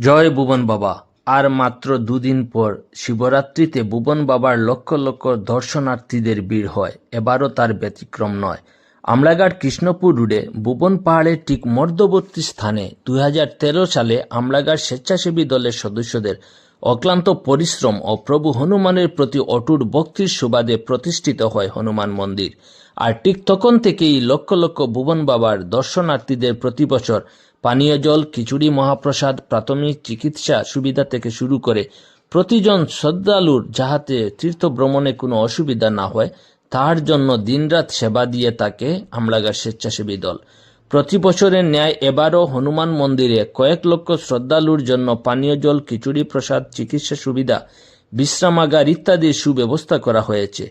জয় ভুবন বাবা। আর মাত্র দুদিন পর শিবরাত্রিতে ভুবন বাবার লক্ষ লক্ষ দর্শনার্থীদের ভিড় হয়। এবারও তার ব্যতিক্রম নয়। আমলাঘাট কৃষ্ণপুর রোডে ভুবন পাহাড়ের ঠিক মধ্যবর্তী স্থানে 2013 সালে আমলাঘাট স্বেচ্ছাসেবী দলের সদস্যদের অক্লান্ত পরিশ্রম ও প্রভু হনুমানের প্রতি অটুট ভক্তির সুবাদে প্রতিষ্ঠিত হয় হনুমান মন্দির। আর ঠিক তখন থেকেই লক্ষ লক্ষ ভুবন বাবার দর্শনার্থীদের প্রতি বছর পানীয় জল, খিচুড়ি, মহাপ্রসাদ, প্রাথমিক চিকিৎসা সুবিধা থেকে শুরু করে প্রতিজন শ্রদ্ধালুর যাহাতে তীর্থ ভ্রমণে কোনো অসুবিধা না হয় তার জন্য দিনরাত সেবা দিয়ে থাকে আমলাঘাট স্বেচ্ছাসেবী দল। প্রতি বছরের ন্যায় এবারও হনুমান মন্দিরে কয়েক লক্ষ শ্রদ্ধালুর জন্য পানীয় জল, খিচুড়ি প্রসাদ, চিকিৎসা সুবিধা, বিশ্রামাগার ইত্যাদির সুব্যবস্থা করা হয়েছে।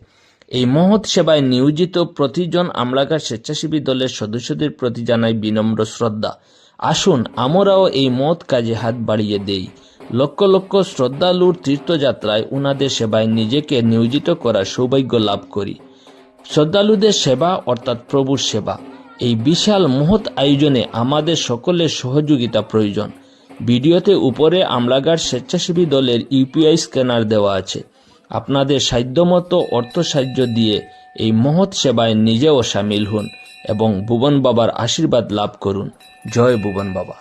এই মহৎ সেবায় নিয়োজিত প্রতিজন আমলাঘাট স্বেচ্ছাসেবী দলের সদস্যদের প্রতি জানাই বিনম্র শ্রদ্ধা। আসুন আমরাও এই মহৎ কাজে হাত বাড়িয়ে দেই। লক্ষ লক্ষ শ্রদ্ধালুর তীর্থযাত্রায় উনাদের সেবায় নিজেকে নিয়োজিত করার সৌভাগ্য লাভ করি। শ্রদ্ধালুদের সেবা অর্থাৎ প্রভুর সেবা। এই বিশাল মহৎ আয়োজনে আমাদের সকলের সহযোগিতা প্রয়োজন। ভিডিওতে উপরে আমলাঘাট স্বেচ্ছাসেবী দলের ইউপিআই স্ক্যানার দেওয়া আছে। আপনাদের সাধ্যমতো অর্থ সাহায্য দিয়ে এই মহৎ সেবায় নিজেও সামিল হন এবং ভুবন বাবার আশীর্বাদ লাভ করুন। জয় ভুবন বাবা।